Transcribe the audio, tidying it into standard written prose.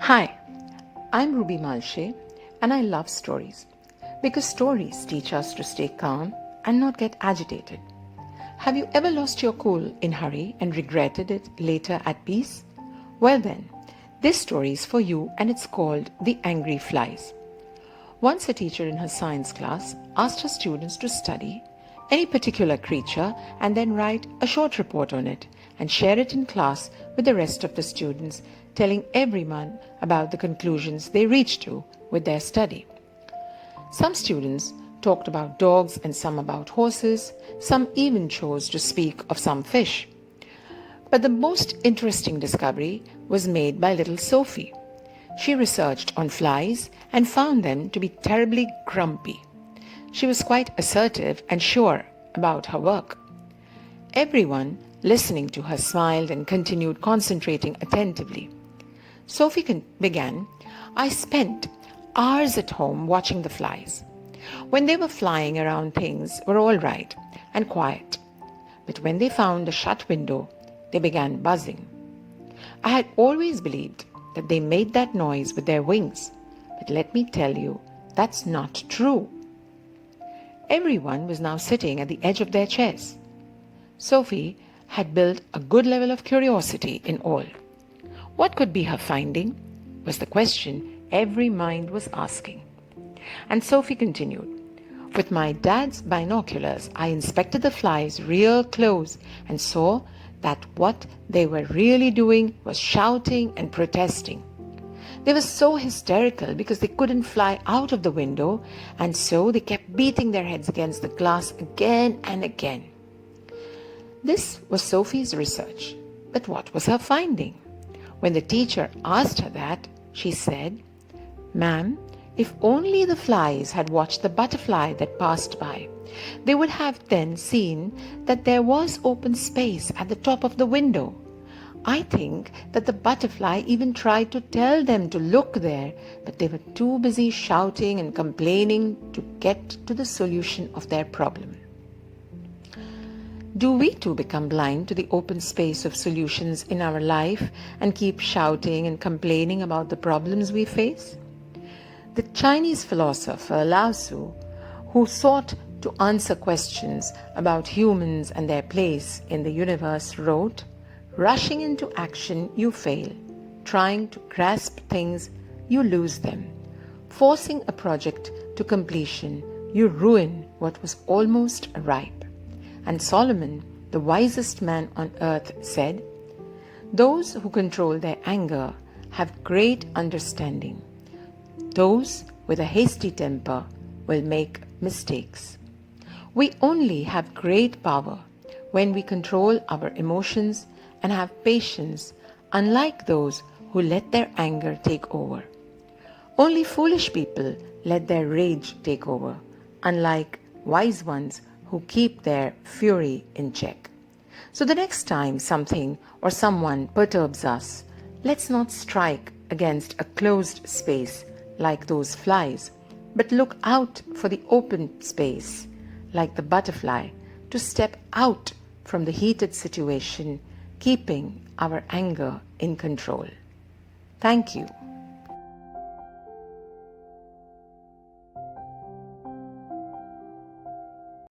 Hi, I'm Ruby Malshe and I love stories because stories teach us to stay calm and not get agitated. Have you ever lost your cool in hurry and regretted it later at peace? Well then, this story is for you and it's called The Angry Flies. Once a teacher in her science class asked her students to study any particular creature and then write a short report on it and share it in class with the rest of the students, telling everyone about the conclusions they reached to with their study. Some students talked about dogs and some about horses, some even chose to speak of some fish. But the most interesting discovery was made by little Sophie. She researched on flies and found them to be terribly grumpy. She was quite assertive and sure about her work. Everyone listening to her smiled and continued concentrating attentively. Sophie began, "I spent hours at home watching the flies. When they were flying around, things were all right and quiet. But when they found a shut window, they began buzzing. I had always believed that they made that noise with their wings, but let me tell you, that's not true." Everyone was now sitting at the edge of their chairs. Sophie had built a good level of curiosity in all. What could be her finding? Was the question every mind was asking. And Sophie continued, "With my dad's binoculars, I inspected the flies real close and saw that what they were really doing was shouting and protesting. They were so hysterical because they couldn't fly out of the window, and so they kept beating their heads against the glass again and again." This was Sophie's research. But what was her finding? When the teacher asked her that, she said, "Ma'am, if only the flies had watched the butterfly that passed by, they would have then seen that there was open space at the top of the window. I think that the butterfly even tried to tell them to look there, but they were too busy shouting and complaining to get to the solution of their problem." Do we too become blind to the open space of solutions in our life and keep shouting and complaining about the problems we face? The Chinese philosopher Lao Tzu, who sought to answer questions about humans and their place in the universe, wrote, "Rushing into action, you fail. Trying to grasp things, you lose them. Forcing a project to completion, you ruin what was almost ripe." And Solomon, the wisest man on earth, said, "Those who control their anger have great understanding. Those with a hasty temper will make mistakes." We only have great power when we control our emotions and have patience, unlike those who let their anger take over. Only foolish people let their rage take over, unlike wise ones who keep their fury in check. So the next time something or someone perturbs us, let's not strike against a closed space like those flies, but look out for the open space like the butterfly to step out from the heated situation, keeping our anger in control. Thank you.